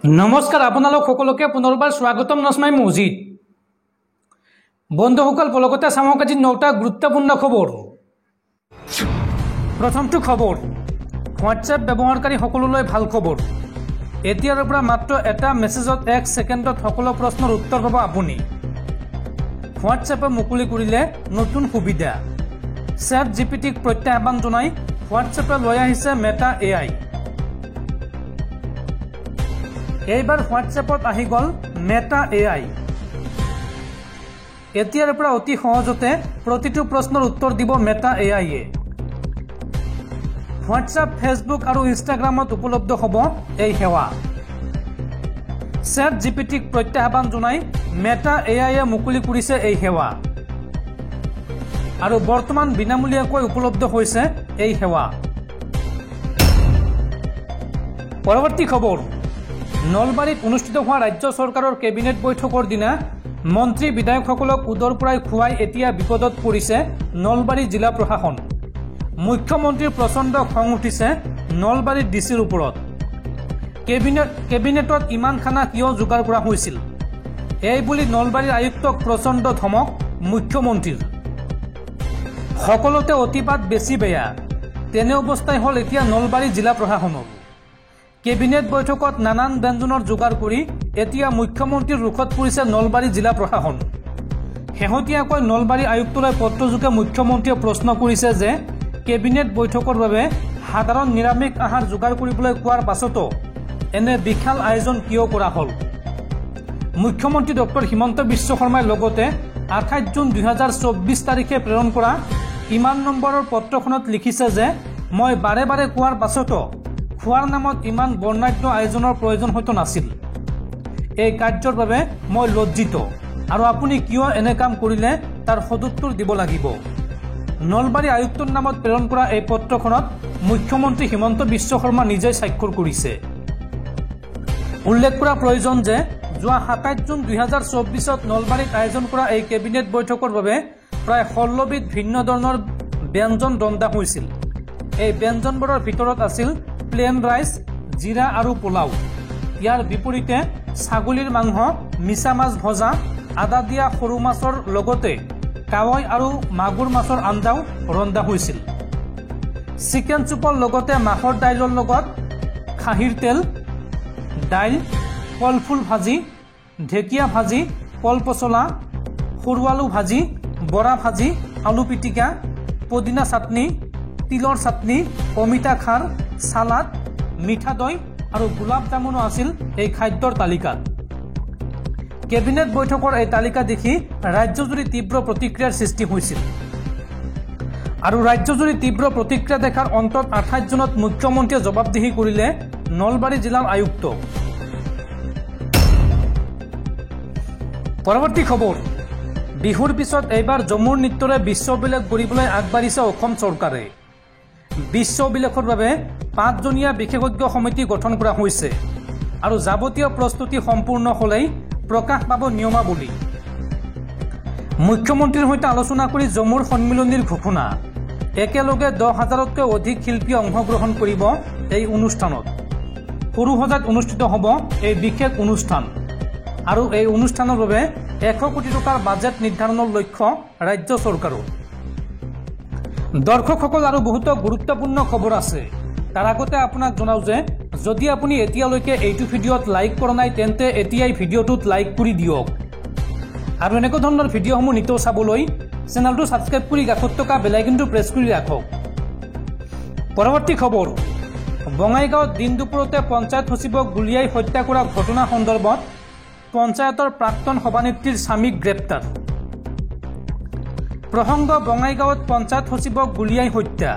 নমস্কাৰ আপোনালোক সকলোকে পুনৰবাৰ স্বাগতম নসমাই মছজিদ বন্ধুসকল পলকতে চামক আজি 9টা গুৰুত্বপূৰ্ণ খবৰ। প্ৰথমটো খবৰ হোৱাটছএপ ব্যৱহাৰকাৰী সকলোলৈ ভাল খবৰ। এতিয়াৰ পৰা মাত্ৰ এটা মেছেজত 1 ছেকেণ্ডত সকলো প্ৰশ্নৰ উত্তৰ পাব আপুনি। হোৱাটছএপে মুকলি কৰিলে নতুন সুবিধা। চ্যাট জিপিটিক প্ৰত্যাহ্বান জনাই হোৱাটছএপে লৈ আহিছে মেটা এআই। এইবাৰ হোৱাটছএপত আহি গ'ল মেটা এআই। এতিয়াৰ পৰা অতি সহজতে প্ৰতিটো প্ৰশ্নৰ উত্তৰ দিব মেটা এআইয়ে। হোৱাটছএপ, ফেচবুক আৰু ইনষ্টাগ্ৰামত উপলব্ধ হ'ব এই সেৱা। চ্যাট জিপিটিক প্ৰত্যাহ্বান জনাই মেটা এআইয়ে মুকলি কৰিছে এই সেৱা আৰু বৰ্তমান বিনামূলীয়াকৈ উপলব্ধ হৈছে এই সেৱা। পৰৱৰ্তী খবৰ নলবাৰীত অনুষ্ঠিত হোৱা ৰাজ্য চৰকাৰৰ কেবিনেট বৈঠকৰ দিনা মন্ত্ৰী বিধায়কসকলক উদৰ পৰাই খুৱাই এতিয়া বিপদত পৰিছে নলবাৰী জিলা প্ৰশাসন। মুখ্যমন্ত্ৰীৰ প্ৰচণ্ড খং উঠিছে নলবাৰীৰ ডিচিৰ ওপৰত। কেবিনেটত ইমান খানা কিয় যোগাৰ কৰা হৈছিল এই বুলি নলবাৰীৰ আয়ুক্তক প্ৰচণ্ড ধমক মুখ্যমন্ত্ৰীৰ। সকলোতে অতিপাত বেছি বেয়া, তেনে অৱস্থাই হ'ল এতিয়া নলবাৰী জিলা প্ৰশাসনৰ। কেবিনেট বৈঠকত নানান ব্যঞ্জনৰ যোগাৰ কৰি এতিয়া মুখ্যমন্ত্ৰীৰ ৰুখত পৰিছে নলবাৰী জিলা প্ৰশাসন। শেহতীয়াকৈ নলবাৰী আয়ুক্তলৈ পত্ৰযোগে মুখ্যমন্ত্ৰীয়ে প্ৰশ্ন কৰিছে যে কেবিনেট বৈঠকৰ বাবে সাধাৰণ নিৰামিষ আহাৰ যোগাৰ কৰিবলৈ কোৱাৰ পাছতো এনে বিশাল আয়োজন কিয় কৰা হ'ল। মুখ্যমন্ত্ৰী ডক্টৰ হিমন্ত বিশ্ব শৰ্মাই লগতে 28 জুন 2024 তাৰিখে প্ৰেৰণ কৰা ইমান নম্বৰৰ পত্ৰখনত লিখিছে যে মই বাৰে বাৰে কোৱাৰ পাছতো খোৱাৰ নামত ইমান বৰ্ণাঢ্য আয়োজনৰ প্ৰয়োজন হয়তো নাছিল। এই কাৰ্যৰ বাবে মই লজ্জিত আৰু আপুনি কিয় এনে কাম কৰিলে তাৰ সদুত্তৰ দিব লাগিব। নলবাৰী আয়ুক্তৰ নামত প্ৰেৰণ কৰা এই পত্ৰখনত মুখ্যমন্ত্ৰী হিমন্ত বিশ্ব শৰ্মা নিজেই স্বাক্ষৰ কৰিছে। উল্লেখ কৰা প্ৰয়োজন যে যোৱা 27 জুন 2024 নলবাৰীত আয়োজন কৰা এই কেবিনেট বৈঠকৰ বাবে প্ৰায় 16 বিধ ভিন্ন ধৰণৰ ব্যঞ্জন ৰন্ধা হৈছিল। এই ব্যঞ্জনবোৰৰ ভিতৰত আছিল প্লেন ৰাইচ, জিৰা আৰু পোলাও। ইয়াৰ বিপৰীতে ছাগলীৰ মাংস, মিছা মাছ ভজা, আদা দিয়া সৰু মাছৰ লগতে কাৱৈ আৰু মাগুৰ মাছৰ আঞ্জাও ৰন্ধা হৈছিল। চিকেন চুপৰ লগতে মাছৰ দাইলৰ লগত খাহীৰ তেল, দাইল, কলফুল ভাজি, ঢেকীয়া ভাজি, কল পচলা, সৰু আলু ভাজি, বৰা ভাজি, আলু পিটিকা, পদিনা চাটনি, তিলৰ চাটনি, অমিতা খাৰ, সালাড, মিঠা দৈ আৰু গোলাপ জামুনো আছিল এই খাদ্যৰ তালিকাত। কেবিনেট বৈঠকৰ এই তালিকা দেখি ৰাজ্যজুৰি তীব্ৰ প্ৰতিক্ৰিয়াৰ সৃষ্টি হৈছিল আৰু ৰাজ্যজুৰি তীব্ৰ প্ৰতিক্ৰিয়া দেখাৰ অন্তত 28 জুনত মুখ্যমন্ত্ৰীয়ে জবাবদিহি কৰিলে নলবাৰী জিলাৰ আয়ুক্ত। পৰৱৰ্তী খবৰ বিহুৰ পিছত এইবাৰ ঝুমুৰ নৃত্যৰে বিশ্ব অভিলেখ গঢ়িবলৈ আগবাঢ়িছে অসম চৰকাৰে। বিশ্ব অভিলেখৰ বাবে 5জনীয়া বিশেষজ্ঞ সমিতি গঠন কৰা হৈছে আৰু যাৱতীয় প্ৰস্তুতি সম্পূৰ্ণ হ'লেই প্ৰকাশ পাব নিয়মাৱলী। মুখ্যমন্ত্ৰীৰ সৈতে আলোচনা কৰি ঝুমুৰ সন্মিলনীৰ ঘোষণা। একেলগে 10,000তকৈ অধিক শিল্পী অংশগ্ৰহণ কৰিব এই অনুষ্ঠানত। সৰুসজাত অনুষ্ঠিত হ'ব এই বিশেষ অনুষ্ঠান আৰু এই অনুষ্ঠানৰ বাবে 100 কোটি টকাৰ বাজেট নিৰ্ধাৰণৰ লক্ষ্য ৰাজ্য চৰকাৰৰ। দৰ্শকসকল আৰু বহুতো গুৰুত্বপূৰ্ণ খবৰ আছে। তাৰ আগতে আপোনাক জনাওঁ যে যদি আপুনি এতিয়ালৈকে এইটো ভিডিঅ'ত লাইক কৰা নাই তেন্তে এতিয়াই ভিডিঅ'টোত লাইক কৰি দিয়ক আৰু এনেকুৱা ধৰণৰ ভিডিঅ'সমূহ নিতৌ চাবলৈ চেনেলটো ছাবস্ক্ৰাইব কৰি কাষত থকা বেল আইকনটো প্ৰেছ কৰি ৰাখক। পৰৱৰ্তী খবৰ বঙাইগাঁৱত দিন দুপৰতে পঞ্চায়ত সচিবক গুলীয়াই হত্যা কৰা ঘটনা সন্দৰ্ভত পঞ্চায়তৰ প্ৰাক্তন সভানেত্ৰীৰ স্বামীক গ্ৰেপ্তাৰ। প্ৰসংগ বঙাইগাঁৱত পঞ্চায়ত সচিবক গুলীয়াই হত্যা।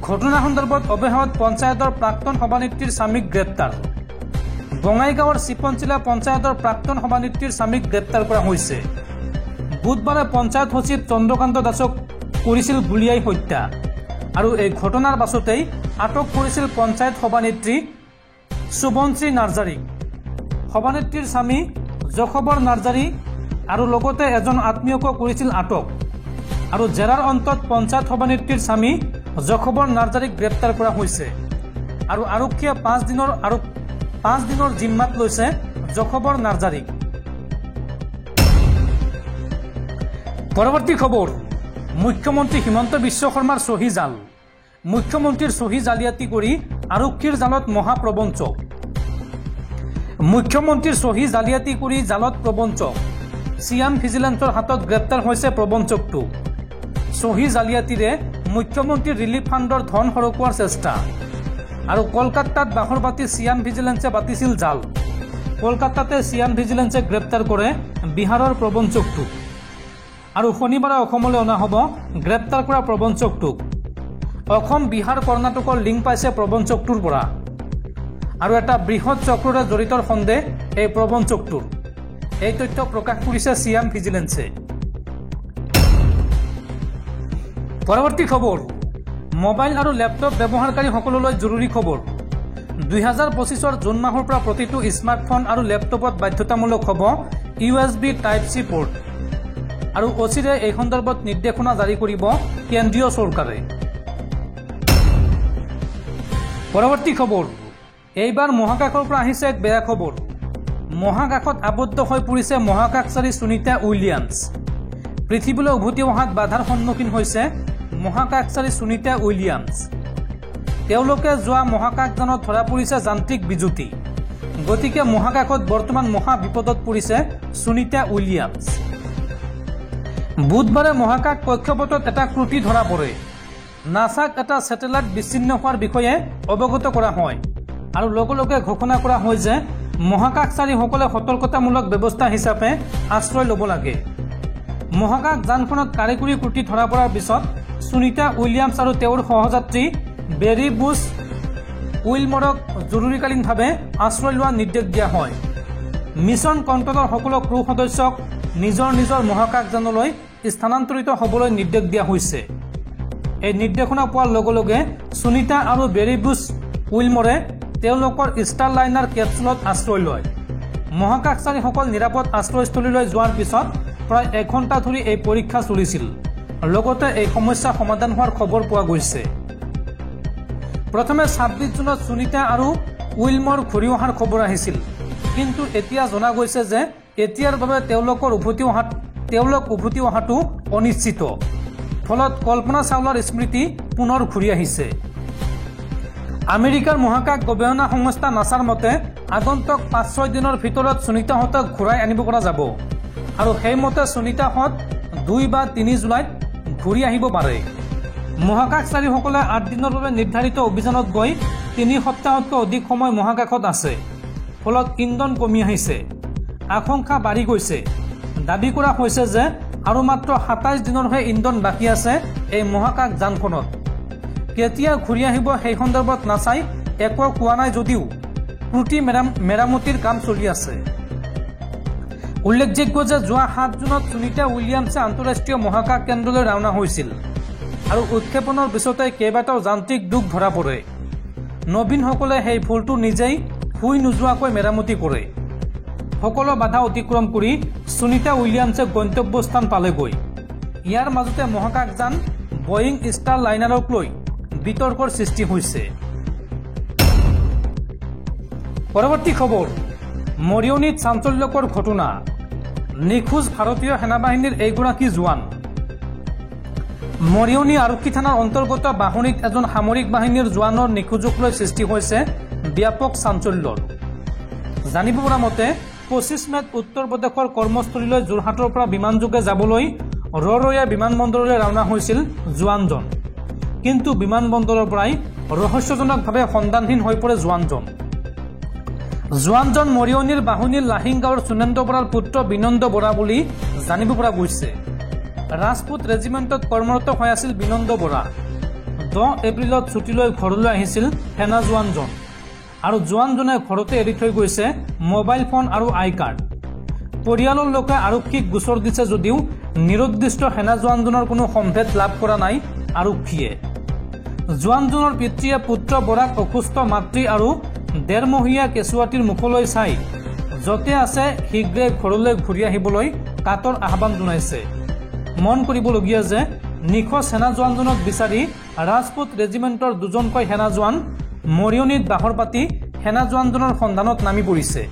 ঘটনা সন্দৰ্ভত অৱশেষত পঞ্চায়তৰ প্ৰাক্তন সভানেত্ৰীৰ স্বামীক গ্ৰেপ্তাৰ। বঙাইগাঁৱৰ চিপনচিলা পঞ্চায়তৰ প্ৰাক্তন সভানেত্ৰীৰ স্বামীক গ্ৰেপ্তাৰ কৰা হৈছে। বুধবাৰে পঞ্চায়ত সচিব চন্দ্ৰকান্ত দাসক কৰিছিল গুলীয়াই হত্যা আৰু এই ঘটনাৰ পাছতেই আটক কৰিছিল পঞ্চায়ত সভানেত্ৰী শুভশ্ৰী নাৰ্জাৰীক। সভানেত্ৰীৰ স্বামী যশবৰ নাৰ্জাৰী আৰু লগতে এজন আত্মীয়কো কৰিছিল আটক আৰু জেৰাৰ অন্তত পঞ্চায়ত সভানেত্ৰীৰ স্বামী যশবৰ নাৰ্জাৰীক গ্ৰেপ্তাৰ কৰা হৈছে আৰু আৰক্ষীয়ে 5 দিনৰ 5 দিনৰ জিম্মাত লৈছে জখবৰ নাৰ্জাৰীক। পৰৱৰ্তী খবৰ, মুখ্যমন্ত্ৰী হিমন্ত বিশ্ব শৰ্মাৰ চহী জাল। মুখ্যমন্ত্ৰীৰ চহী জালিয়াতি কৰি আৰক্ষীৰ জালত মহাপ্ৰবঞ্চক। মুখ্যমন্ত্ৰীৰ চহী জালিয়াতি কৰি জালত প্ৰবঞ্চক। চিয়াম ভিজিলেন্সৰ হাতত গ্ৰেপ্তাৰ হৈছে প্ৰবঞ্চকটো। চহী জালিয়াতিৰে মুখ্যমন্ত্ৰীৰ ৰিলিফ ফাণ্ডৰ ধন সৰকোৱাৰ চেষ্টা। আৰু কলকাতাত বাহৰ বাতি চিয়াম ভিজিলেন্সে বাতিছিল জাল। কলকাতাতে চিয়াম ভিজিলেন্সে গ্ৰেপ্তাৰ কৰে বিহাৰৰ প্ৰবঞ্চকটোক। আৰু শনিবাৰে অসমলৈ অনা হ'ব গ্ৰেপ্তাৰ কৰা প্ৰবঞ্চকটোক। অসম, বিহাৰ, কৰ্ণাটকৰ লিংক পাইছে প্ৰবঞ্চকটোৰ পৰা। আৰু এটা বৃহৎ চক্ৰৰে জড়িতৰ সন্দেহ এই প্ৰবঞ্চকটোৰ। এই তথ্য প্ৰকাশ কৰিছে চিয়াম ভিজিলেন্সে। পৰৱৰ্তী খবৰ, মোবাইল আৰু লেপটপ ব্যৱহাৰকাৰীসকললৈ জৰুৰী খবৰ। 2025 জুন মাহৰ পৰা প্ৰতিটো স্মাৰ্টফোন আৰু লেপটপত বাধ্যতামূলক হ'ব USB Type-C পোৰ্ট। আৰু অচিৰে এই সন্দৰ্ভত নিৰ্দেশনা জাৰি কৰিব কেন্দ্ৰীয় চৰকাৰে। পৰৱৰ্তী খবৰ, এইবাৰ মহাকাশৰ পৰা আহিছে এক বেয়া খবৰ। মহাকাশত আবদ্ধ হৈ পৰিছে মহাকাশচাৰী সুনীতা উইলিয়ামছ। পৃথিৱীলৈ উভতি অহাত বাধাৰ সন্মুখীন হৈছে মহাকাশচাৰী সুনীতা উইলিয়ামছ। তেওঁলোকে যোৱা মহাকাশযানত ধৰা পৰিছে যান্ত্ৰিক বিজুতি। গতিকে মহাকাশত বৰ্তমান মহা বিপদত পৰিছে সুনীতা উইলিয়ামছ। বুধবাৰে মহাকাশ কক্ষপথত এটা ত্ৰুটি ধৰা পৰে। নাছাক এটা ছেটেলাইট বিচ্ছিন্ন হোৱাৰ বিষয়ে অৱগত কৰা হয় আৰু লগে লগে ঘোষণা কৰা হয় যে মহাকাশচাৰীসকলে সতৰ্কতামূলক ব্যৱস্থা হিচাপে আশ্ৰয় ল'ব লাগে। মহাকাশ যানখনত কাৰিকৰী ত্ৰুটি ধৰা পৰাৰ পিছত সুনীতা উইলিয়ামছ আৰু তেওঁৰ সহযাত্ৰী বেৰী বুছ উইলমৰক জৰুৰীকালীনভাৱে আশ্ৰয় লোৱাৰ নিৰ্দেশ দিয়া হয়। মিছন কণ্ট্ৰলৰ সকলো ক্ৰু সদস্যক নিজৰ নিজৰ মহাকাশযানলৈ স্থানান্তৰিত হ'বলৈ নিৰ্দেশ দিয়া হৈছে। এই নিৰ্দেশনা পোৱাৰ লগে লগে সুনীতা আৰু বেৰী বুছ উইলমৰে তেওঁলোকৰ ষ্টাৰলাইনাৰ কেপচুলত আশ্ৰয় লয়। মহাকাশচাৰীসকল নিৰাপদ আশ্ৰয়স্থলীলৈ যোৱাৰ পিছত প্ৰায় 1 ঘণ্টা ধৰি এই পৰীক্ষা চলিছিল। লগতে এই সমস্যা সমাধান হোৱাৰ খবৰ পোৱা গৈছে। প্ৰথমে 26 জুনত সুনীতা আৰু উইলমৰ ঘূৰি অহাৰ খবৰ আহিছিল, কিন্তু এতিয়া জনা গৈছে যে এতিয়াৰ বাবে তেওঁলোক উভতি অহাটো অনিশ্চিত। ফলত কল্পনা চাওলাৰ স্মৃতি পুনৰ ঘূৰি আহিছে। আমেৰিকাৰ মহাকাশ গৱেষণা সংস্থা নাছাৰ মতে আগন্তুক 5-6 দিনৰ ভিতৰত সুনীতাহঁতক ঘূৰাই আনিব পৰা যাব। আৰু সেইমতে সুনীতাহঁত 2 বা 3 জুলাইত ঘূৰি আহিব পাৰে। মহাকাশচাৰীসকলে 8 দিনৰ বাবে নিৰ্ধাৰিত অভিযানত গৈ 3 সপ্তাহতকৈ অধিক সময় মহাকাশত আছে। ফলত ইন্ধন কমি আহিছে, আশংকা বাঢ়ি গৈছে। দাবী কৰা হৈছে যে আৰু মাত্ৰ 27 দিনৰহে ইন্ধন বাকী আছে এই মহাকাশ যানখনত। কেতিয়া ঘূৰি আহিব সেই সন্দৰ্ভত নাছাই একো কোৱা নাই যদিও ত্ৰুটি মেৰামতিৰ কাম চলি আছে। উল্লেখযোগ্য যে যোৱা 7 জুনত সুনীতা উইলিয়ামছে আন্তঃৰাষ্ট্ৰীয় মহাকাশ কেন্দ্ৰলৈ ৰাওনা হৈছিল আৰু উৎক্ষেপণৰ পিছতে কেইবাটাও যান্ত্ৰিক দুখ ধৰা পৰে। নবীনসকলে সেই ভুলটো নিজেই শুই নোযোৱাকৈ মেৰামতি কৰে। সকলো বাধা অতিক্ৰম কৰি সুনীতা উইলিয়ামছে গন্তব্যস্থান পালেগৈ। ইয়াৰ মাজতে মহাকাশযান বয়িং ষ্টাৰলাইনাৰক লৈ বিতৰ্কৰ সৃষ্টি হৈছে। পৰৱৰ্তী খবৰ, মৰিয়নীত চাঞ্চল্যকৰ ঘটনা। নিখোজ ভাৰতীয় সেনাবাহিনীৰ এইগৰাকী জোৱান। মৰিয়নী আৰক্ষী থানাৰ অন্তৰ্গত বাহনীত এজন সামৰিক বাহিনীৰ জোৱানৰ নিখোজক লৈ সৃষ্টি হৈছে ব্যাপক চাঞ্চল্যৰ। জানিব পৰা মতে 25 মেত উত্তৰ প্ৰদেশৰ কৰ্মস্থলীলৈ যোৰহাটৰ পৰা বিমানযোগে যাবলৈ ৰৰৈয়া বিমানবন্দৰলৈ ৰাওনা হৈছিল জোৱানজন। কিন্তু বিমানবন্দৰৰ পৰাই ৰহস্যজনকভাৱে সন্ধানহীন হৈ পৰে জোৱানজন মৰিয়নীৰ বাহনীৰ লাহিং গাঁৱৰ সুনেন্দ্ৰ বৰাৰ পুত্ৰ বিনন্দ বৰা বুলি জানিব পৰা গৈছে। ৰাজপুত ৰেজিমেণ্টত কৰ্মৰত হৈ আছিল বিনন্দ বৰা। 10 এপ্ৰিলত ছুটীলৈ ঘৰলৈ আহিছিল সেনা জোৱানজন। আৰু জোৱানজনে ঘৰতে এৰি থৈ গৈছে মোবাইল ফোন আৰু আই কাৰ্ড। পৰিয়ালৰ লোকে আৰক্ষীক গোচৰ দিছে যদিও নিৰুদ্দিষ্ট সেনা জোৱানজনৰ কোনো সম্ভেদ লাভ কৰা নাই আৰক্ষীয়ে। জোৱানজনৰ পিতৃয়ে পুত্ৰ বৰাক অসুস্থ মাতৃ আৰু 1.5 মহীয়া কেঁচুৱাটিৰ মুখলৈ চাই য'তে আছে শীঘ্ৰে ঘৰলৈ ঘূৰি আহিবলৈ কাতৰ আহ্বান জনাইছে। মন কৰিবলগীয়া যে নিখোজ সেনা জোৱানজনক বিচাৰি ৰাজপুত ৰেজিমেণ্টৰ 2জনকৈ সেনা জোৱান মৰিয়নীত বাহৰ পাতি সেনা জোৱানজনৰ সন্ধানত নামি পৰিছে।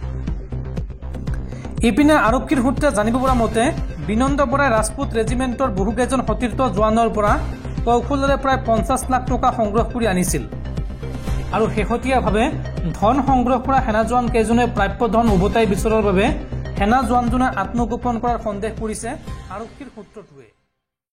ইপিনে আৰক্ষীৰ সূত্ৰে জানিব পৰা মতে বিনন্দ বৰাই ৰাজপুত ৰেজিমেণ্টৰ বহুকেইজন সতীৰ্থ জোৱানৰ পৰা কৌশলেৰে প্ৰায় 50 লাখ টকা সংগ্ৰহ কৰি আনিছিল আৰু শেহতীয়াভাৱে ধন সংগ্ৰহ কৰা সেনা জোৱান কেইজনে প্ৰাপ্য ধন উভতাই বিচৰাৰ বাবে সেনা জোৱানজনে আত্মগোপন কৰাৰ সন্দেহ কৰিছে আৰক্ষীৰ সূত্ৰটোৱে।